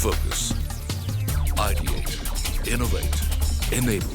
Focus. Ideate. Innovate. Enable.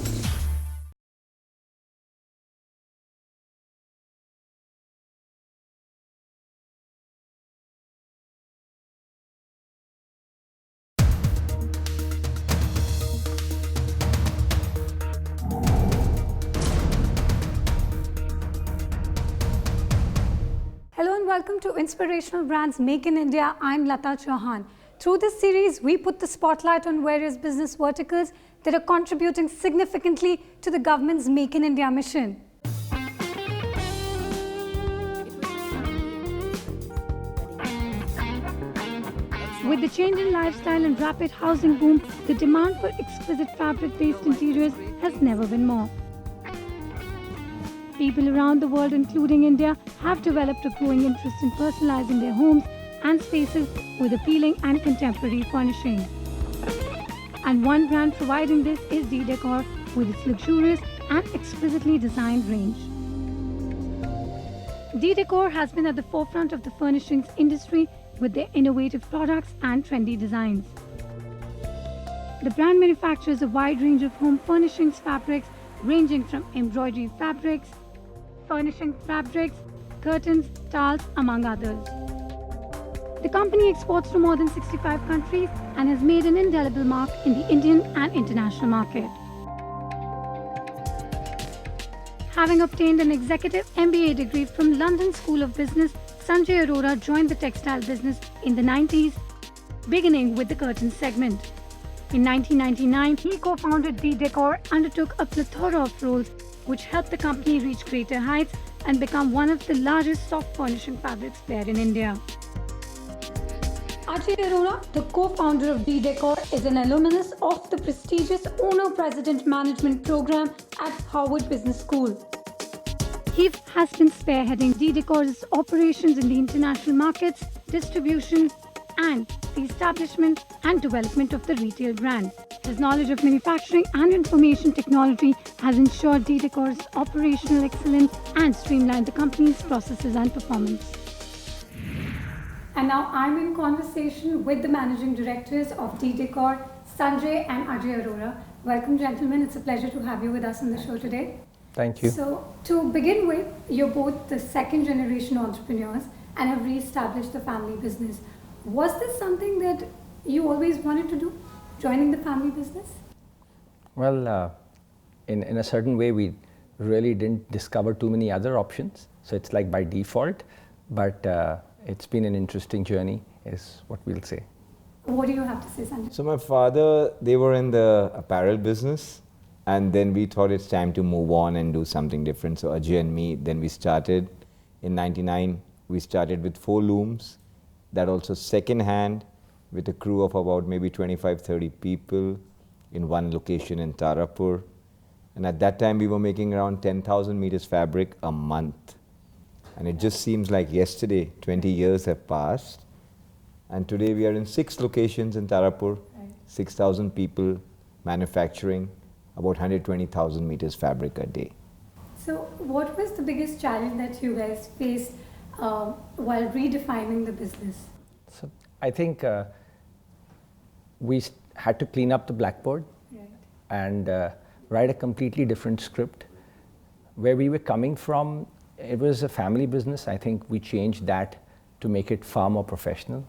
Hello and welcome to Inspirational Brands Make in India. I'm Lata Chauhan. Through this series, we put the spotlight on various business verticals that are contributing significantly to the government's Make in India mission. With the change in lifestyle and rapid housing boom, the demand for exquisite fabric-based interiors has never been more. People around the world, including India, have developed a growing interest in personalizing their homes and spaces with appealing and contemporary furnishing. And one brand providing this is Decor with its luxurious and exquisitely designed range. Decor has been at the forefront of the furnishings industry with their innovative products and trendy designs. The brand manufactures a wide range of home furnishings fabrics ranging from embroidery fabrics, furnishing fabrics, curtains, towels, among others. The company exports to more than 65 countries and has made an indelible mark in the Indian and international market. Having obtained an executive MBA degree from London School of Business, Sanjay Arora joined the textile business in the 90s, beginning with the curtains segment. In 1999, he co-founded Decor, undertook a plethora of roles which helped the company reach greater heights and become one of the largest soft furnishing fabrics player in India. Ajay Arora, the co-founder of Decor, is an alumnus of the prestigious Owner-President Management Program at Harvard Business School. He has been spearheading Decor's operations in the international markets, distribution, and the establishment and development of the retail brand. His knowledge of manufacturing and information technology has ensured Decor's operational excellence and streamlined the company's processes and performance. And now I'm in conversation with the managing directors of Decor, Sanjay and Ajay Arora. Welcome, gentlemen. It's a pleasure to have you with us on the show today. Thank you. So, to begin with, you're both the second generation entrepreneurs and have re-established the family business. Was this something that you always wanted to do, joining the family business? Well, in a certain way, we really didn't discover too many other options. So it's like by default, but it's been an interesting journey, is what we'll say. What do you have to say, Sanjay? So my father, they were in the apparel business, and then we thought it's time to move on and do something different. So Ajay and me, then we started in '99. We started with 4 looms. That also second hand with a crew of about maybe 25-30 people in one location in Tarapur. And at that time we were making around 10,000 meters fabric a month. And it just seems like yesterday, 20 years have passed. And today we are in 6 locations in Tarapur, 6,000 people manufacturing about 120,000 meters fabric a day. So what was the biggest challenge that you guys faced while redefining the business? So I think we had to clean up the blackboard and write a completely different script. Where we were coming from, it was a family business. I think we changed that to make it far more professional.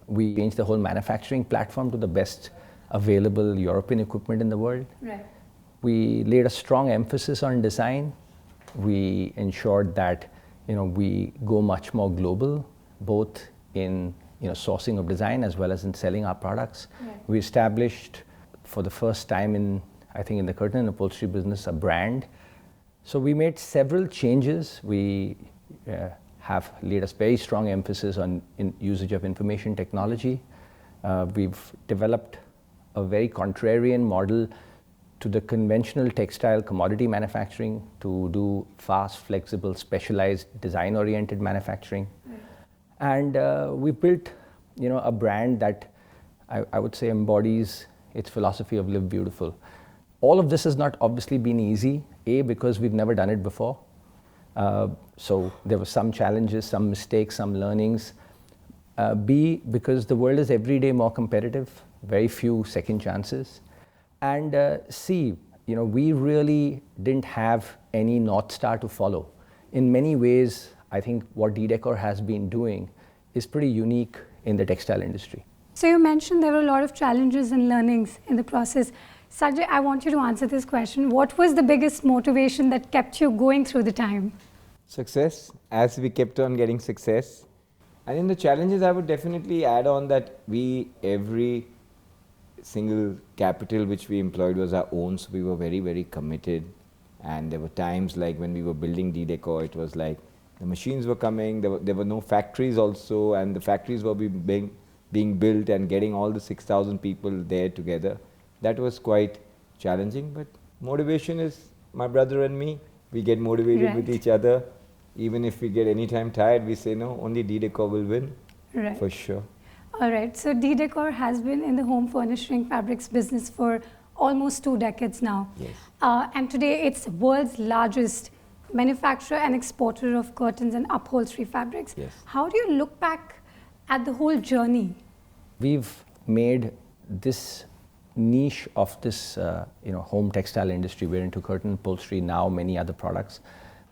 We changed the whole manufacturing platform to the best available European equipment in the world. Right. We laid a strong emphasis on design. We ensured that we go much more global, both in sourcing of design as well as in selling our products. Right. We established for the first time in the curtain and upholstery business a brand. So we made several changes. We have laid a very strong emphasis on usage of information technology. We've developed a very contrarian model to the conventional textile commodity manufacturing to do fast, flexible, specialized, design-oriented manufacturing. Right. And we built, a brand that I would say embodies its philosophy of live beautiful. All of this has not obviously been easy, because we've never done it before. So there were some challenges, some mistakes, some learnings. B, because the world is every day more competitive, very few second chances. And C, we really didn't have any North Star to follow. In many ways, I think what D-Decor has been doing is pretty unique in the textile industry. So you mentioned there were a lot of challenges and learnings in the process. Sanjay, I want you to answer this question. What was the biggest motivation that kept you going through the time? Success, as we kept on getting success. And in the challenges, I would definitely add on that every single capital which we employed was our own, so we were very, very committed. And there were times like when we were building D-Decor, it was like the machines were coming, there were no factories also, and the factories were being built and getting all the 6,000 people there together. That was quite challenging, but motivation is my brother and me. We get motivated with each other. Even if we get any time tired, we say no, only D-Decor will win, for sure. All right, so D-Decor has been in the home furnishing fabrics business for almost 2 decades now. Yes. And today it's the world's largest manufacturer and exporter of curtains and upholstery fabrics. Yes. How do you look back at the whole journey? We've made this niche of this home textile industry. We're into curtain upholstery now, many other products,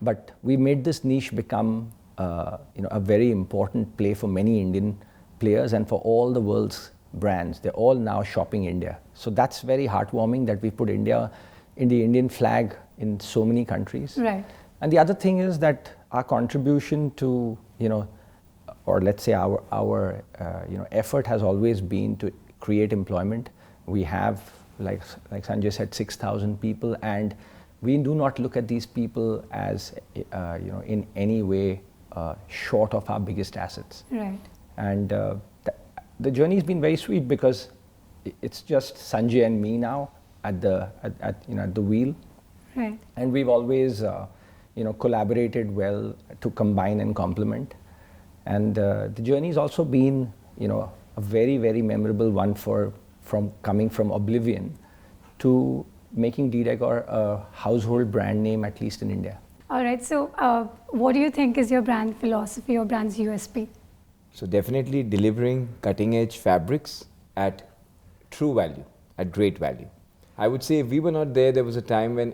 but we made this niche become a very important play for many Indian players and for all the world's brands. They're all now shopping India. So that's very heartwarming that we put India in the Indian flag in so many countries. Right. And the other thing is that our contribution to, or let's say our effort has always been to create employment. We have, like Sanjay said, 6,000 people, and we do not look at these people as, in any way short of our biggest assets. Right. And the journey has been very sweet because it's just Sanjay and me now at the wheel. Right. And we've always, collaborated well to combine and complement. And the journey has also been, a very, very memorable one from coming from oblivion to making D-Decor a household brand name, at least in India. All right, so what do you think is your brand philosophy or brand's USP? So definitely delivering cutting-edge fabrics at true value, at great value. I would say if we were not there, there was a time when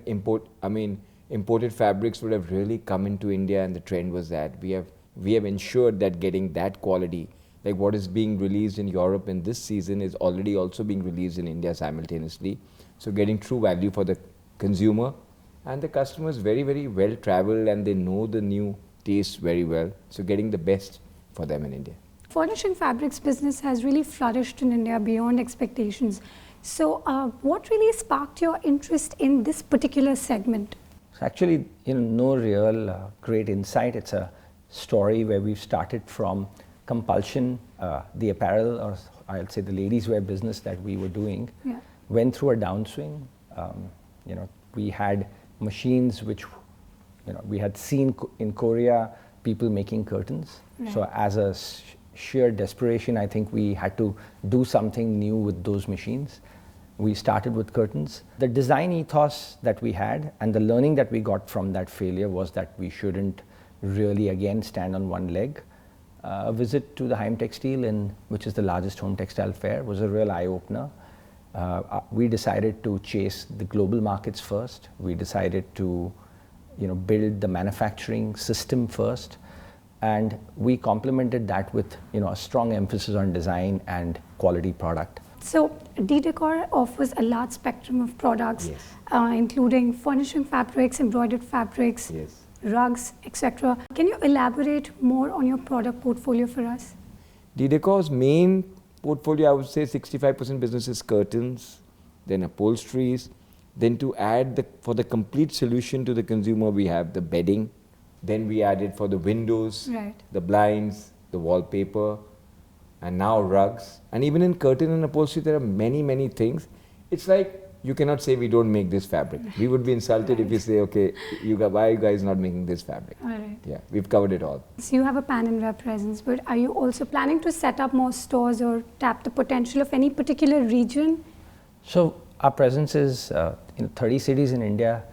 imported fabrics would have really come into India, and the trend was that we have ensured that getting that quality, like what is being released in Europe in this season, is already also being released in India simultaneously. So getting true value for the consumer, and the customer is very, very well traveled and they know the new tastes very well. So getting the best for them in India. Furnishing fabrics business has really flourished in India beyond expectations. So what really sparked your interest in this particular segment? It's actually, no real great insight. It's a story where we've started from compulsion. The apparel, or I'll say the ladies' wear business that we were doing, went through a downswing. We had machines which, we had seen in Korea people making curtains. Right. So as a sheer desperation, I think we had to do something new with those machines. We started with curtains. The design ethos that we had and the learning that we got from that failure was that we shouldn't really again stand on one leg. A visit to the Heim Textile, which is the largest home textile fair, was a real eye-opener. We decided to chase the global markets first. We decided to build the manufacturing system first. And we complemented that with a strong emphasis on design and quality product. So D-Decor offers a large spectrum of products, including furnishing fabrics, embroidered fabrics, rugs, etc. Can you elaborate more on your product portfolio for us? D-Decor's main portfolio, I would say 65% business is curtains, then upholsteries. Then to add for the complete solution to the consumer, we have the bedding. Then we added for the windows, the blinds, the wallpaper, and now rugs. And even in curtain and upholstery, there are many, many things. It's like you cannot say we don't make this fabric. We would be insulted if you say, okay, why are you guys not making this fabric? All right. Yeah, we've covered it all. So you have a pan-India presence, but are you also planning to set up more stores or tap the potential of any particular region? So our presence is 30 cities in India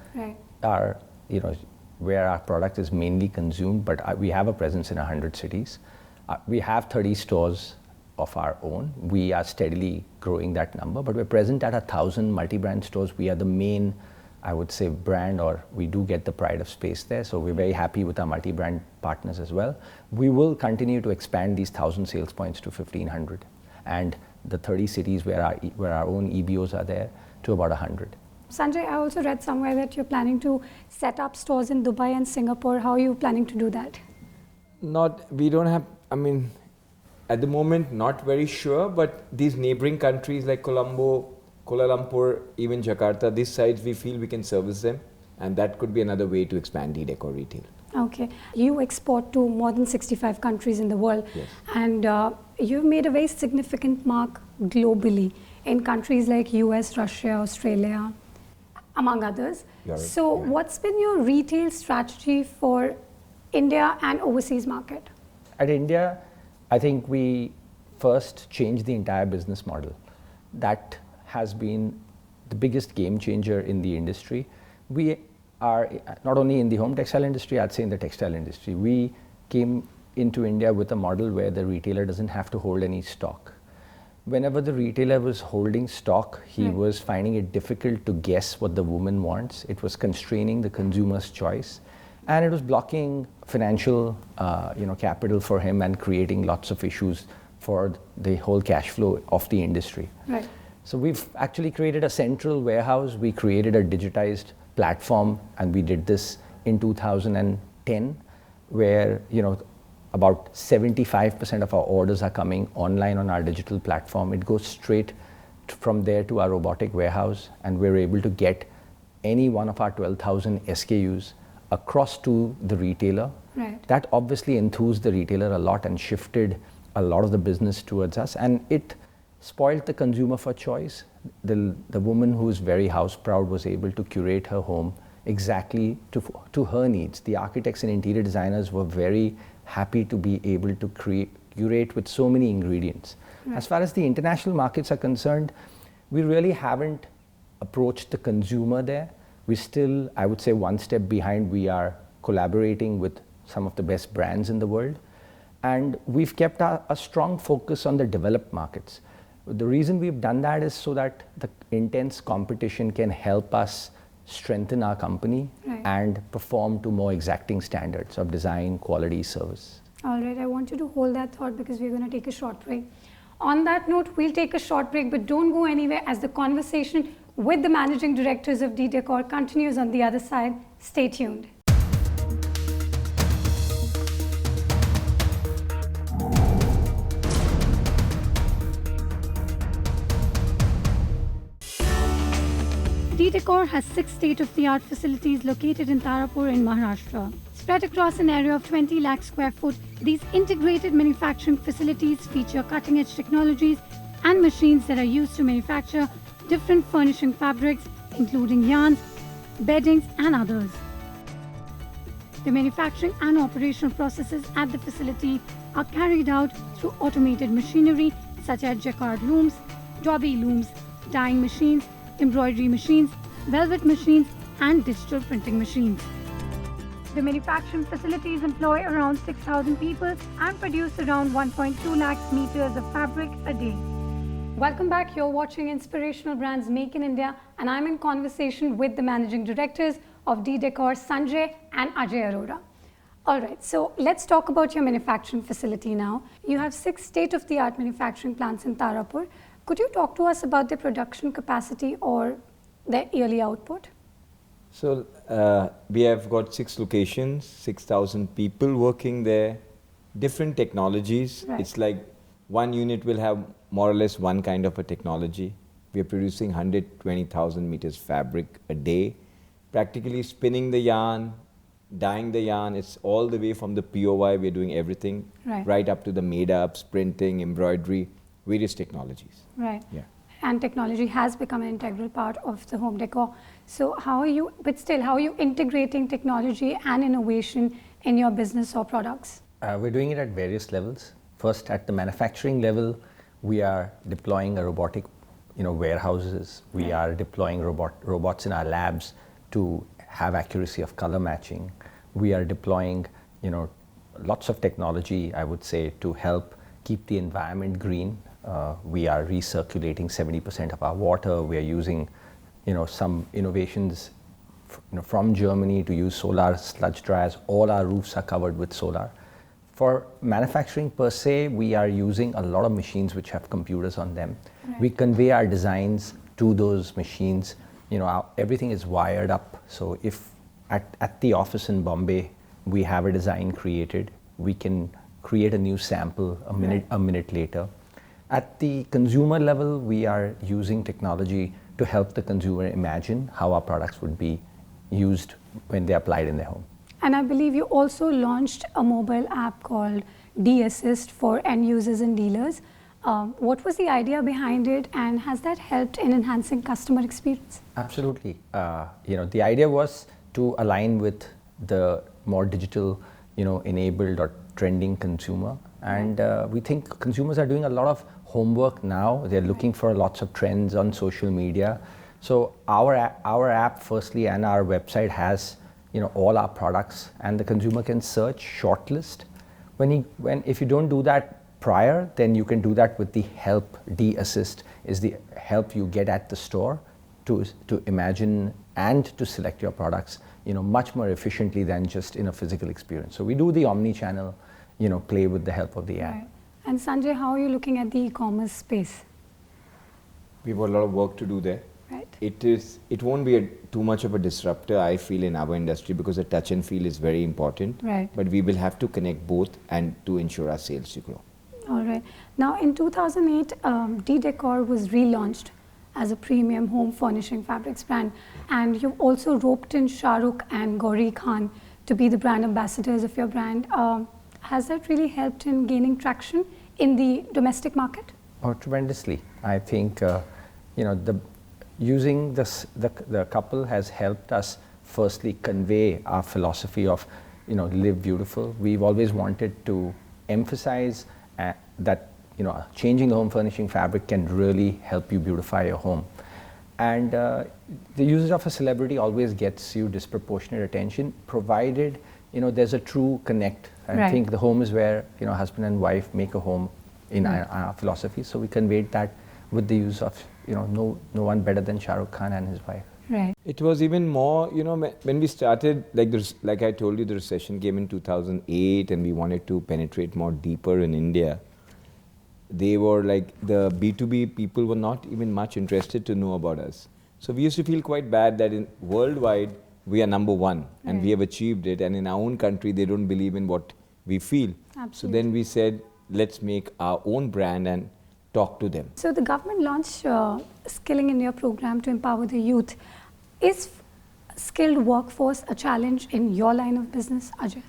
are, where our product is mainly consumed, but we have a presence in 100 cities. We have 30 stores of our own. We are steadily growing that number, but we're present at 1,000 multi-brand stores. We are the main, I would say, brand, or we do get the pride of space there. So we're very happy with our multi-brand partners as well. We will continue to expand these 1,000 sales points to 1,500, and the 30 cities where our own EBOs are there to about 100. Sanjay, I also read somewhere that you're planning to set up stores in Dubai and Singapore. How are you planning to do that? We don't have, at the moment, not very sure, but these neighboring countries like Colombo, Kuala Lumpur, even Jakarta, these sides we feel we can service them, and that could be another way to expand decor retail. Okay. You export to more than 65 countries in the world, yes. And you've made a very significant mark globally in countries like US, Russia, Australia, among others. Europe, so yeah. What's been your retail strategy for India and overseas market? At India, I think we first changed the entire business model. That has been the biggest game changer in the industry. We are not only in the home textile industry, I'd say in the textile industry. We came into India with a model where the retailer doesn't have to hold any stock. Whenever the retailer was holding stock, he was finding it difficult to guess what the woman wants. It was constraining the consumer's choice, and it was blocking financial capital for him and creating lots of issues for the whole cash flow of the industry. Right. So we've actually created a central warehouse. We created a digitized platform, and we did this in 2010, where about 75% of our orders are coming online on our digital platform. It goes straight from there to our robotic warehouse, and we're able to get any one of our 12,000 SKUs across to the retailer. Right. That obviously enthused the retailer a lot and shifted a lot of the business towards us, and it spoiled the consumer for choice. The woman who's very house proud was able to curate her home exactly to her needs. The architects and interior designers were very happy to be able to curate with so many ingredients. Right. As far as the international markets are concerned, we really haven't approached the consumer there. We're still, I would say, one step behind. We are collaborating with some of the best brands in the world, and we've kept a strong focus on the developed markets. The reason we've done that is so that the intense competition can help us strengthen our company and perform to more exacting standards of design, quality, service. All right, I want you to hold that thought because we're going to take a short break. On that note, we'll take a short break, but don't go anywhere as the conversation with the managing directors of D-Decor continues on the other side. Stay tuned. D-Decor has 6 state-of-the-art facilities located in Tarapur in Maharashtra. Spread across an area of 20 lakh square foot, these integrated manufacturing facilities feature cutting-edge technologies and machines that are used to manufacture different furnishing fabrics, including yarns, beddings, and others. The manufacturing and operational processes at the facility are carried out through automated machinery such as jacquard looms, Dobby looms, dyeing machines, embroidery machines, velvet machines, and digital printing machines. The manufacturing facilities employ around 6,000 people and produce around 1.2 lakh meters of fabric a day. Welcome back. You're watching Inspirational Brands Make in India, and I'm in conversation with the managing directors of D-Decor, Sanjay and Ajay Arora. All right, so let's talk about your manufacturing facility now. You have 6 state-of-the-art manufacturing plants in Tarapur. Could you talk to us about the production capacity or the yearly output? So we have got 6 locations, 6,000 people working there, different technologies. Right. It's like one unit will have more or less one kind of a technology. We are producing 120,000 meters fabric a day, practically spinning the yarn, dyeing the yarn. It's all the way from the POY, we're doing everything, right up to the made-ups, printing, embroidery, various technologies. Right. Yeah. And technology has become an integral part of the home decor. So how are you integrating technology and innovation in your business or products? We're doing it at various levels. First, at the manufacturing level, we are deploying a robotic, warehouses. We are deploying robots in our labs to have accuracy of color matching. We are deploying, lots of technology, I would say, to help keep the environment green. We are recirculating 70% of our water. We are using, some innovations from Germany to use solar sludge dryers. All our roofs are covered with solar. For manufacturing per se, we are using a lot of machines which have computers on them. Right. We convey our designs to those machines. Everything is wired up. So if at the office in Bombay, we have a design created, we can create a new sample a minute later. At the consumer level, we are using technology to help the consumer imagine how our products would be used when they're applied in their home. And I believe you also launched a mobile app called D-Assist for end users and dealers. What was the idea behind it, and has that helped in enhancing customer experience? Absolutely. The idea was to align with the more digital, enabled or trending consumer. And we think consumers are doing a lot of homework now. They're looking for lots of trends on social media. So our app firstly and our website has all our products, and the consumer can search, shortlist. If you don't do that prior, then you can do that with the help. D-Assist is the help you get at the store to imagine and to select your products much more efficiently than just in a physical experience. So we do the omni-channel play with the help of the app. Right. And Sanjay, how are you looking at the e-commerce space? We have a lot of work to do there. Right. It won't be too much of a disruptor, I feel, in our industry, because the touch and feel is very important. Right. But we will have to connect both and to ensure our sales to grow. All right. Now, in 2008, D-Decor was relaunched as a premium home furnishing fabrics brand, and you've also roped in Shah Rukh and Gauri Khan to be the brand ambassadors of your brand. Has that really helped in gaining traction in the domestic market? Oh, tremendously. I think using the couple has helped us firstly convey our philosophy of live beautiful. We've always wanted to emphasize that changing the home furnishing fabric can really help you beautify your home. And the usage of a celebrity always gets you disproportionate attention, provided there's a true connect. I think the home is where husband and wife make a home in our philosophy. So we conveyed that with the use of no one better than Shah Rukh Khan and his wife. Right. It was even more, when we started, like I told you, the recession came in 2008, and we wanted to penetrate more deeper in India. They were like, the B2B people were not even much interested to know about us. So we used to feel quite bad that worldwide we are number one, and we have achieved it, and in our own country they don't believe in what we feel. Absolutely. So then we said, let's make our own brand and talk to them. So the government launched Skilling India program to empower the youth. Is skilled workforce a challenge in your line of business, Ajay?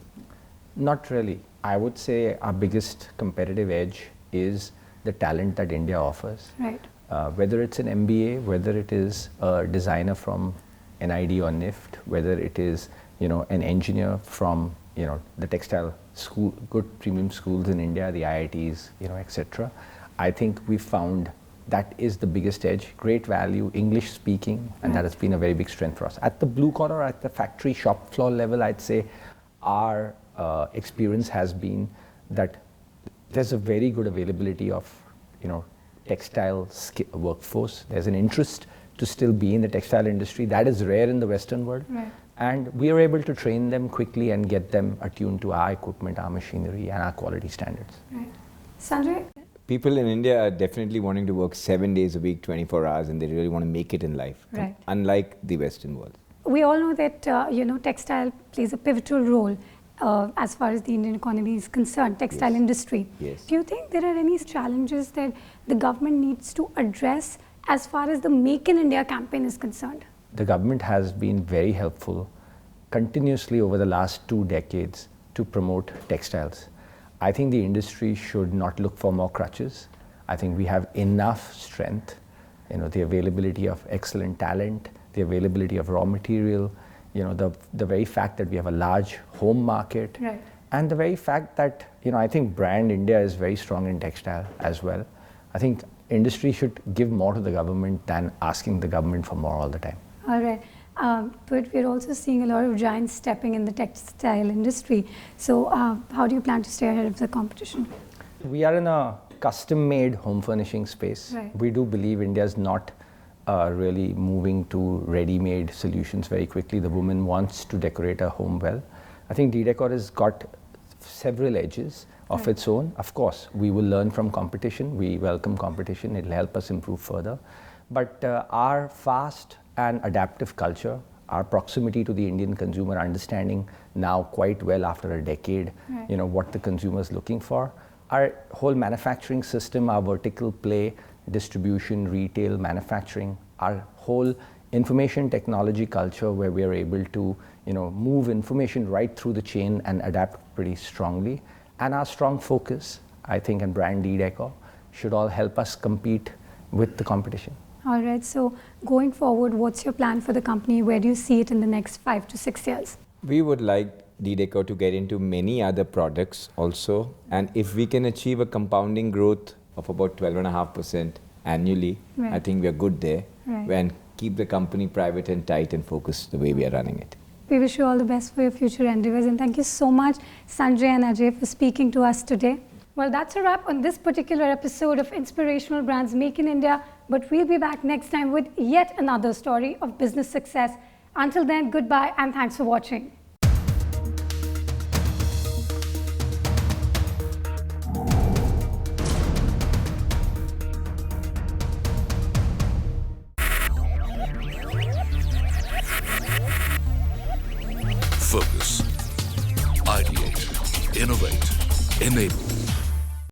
Not really. I would say our biggest competitive edge is the talent that India offers. Right. Whether it's an MBA, whether it is a designer from NID or NIFT, whether it is an engineer from the textile school, good premium schools in India, the IITs, etc. I think we found that is the biggest edge, great value, English speaking, and that has been a very big strength for us. At the blue collar, at the factory shop floor level, I'd say our experience has been that there's a very good availability of textile workforce. There's an interest to still be in the textile industry. That is rare in the Western world. Right. And we are able to train them quickly and get them attuned to our equipment, our machinery, and our quality standards. Right. Sanjay? People in India are definitely wanting to work 7 days a week, 24 hours, and they really want to make it in life, right, unlike the Western world. We all know that textile plays a pivotal role as far as the Indian economy is concerned, textile industry. Yes. Do you think there are any challenges that the government needs to address as far as the Make in India campaign is concerned? The government has been very helpful continuously over the last 2 decades to promote textiles. I think the industry should not look for more crutches. I think we have enough strength, the availability of excellent talent, the availability of raw material, the very fact that we have a large home market, right, and the very fact that, I think brand India is very strong in textile as well. I think industry should give more to the government than asking the government for more all the time. All right. But we're also seeing a lot of giants stepping in the textile industry. So how do you plan to stay ahead of the competition? We are in a custom-made home furnishing space. Right. We do believe India is not really moving to ready-made solutions very quickly. The woman wants to decorate her home well. I think D-Decor has got several edges of its own. Of course, we will learn from competition. We welcome competition. It will help us improve further. But our fast and adaptive culture, our proximity to the Indian consumer, understanding now quite well after a decade, what the consumer is looking for. Our whole manufacturing system, our vertical play, distribution, retail, manufacturing, our whole information technology culture where we are able to move information right through the chain and adapt pretty strongly. And our strong focus, I think, and brand D-Decor should all help us compete with the competition. All right, so going forward, what's your plan for the company? Where do you see it in the next 5 to 6 years? We would like D-Decor to get into many other products also, and if we can achieve a compounding growth of about 12.5% annually, I think we are good there, and keep the company private and tight and focused the way we are running it. We wish you all the best for your future endeavors, and thank you so much, Sanjay and Ajay, for speaking to us today. Well, that's a wrap on this particular episode of Inspirational Brands Make in India, but we'll be back next time with yet another story of business success. Until then, goodbye and thanks for watching. Focus. Ideate. Innovate. Enable.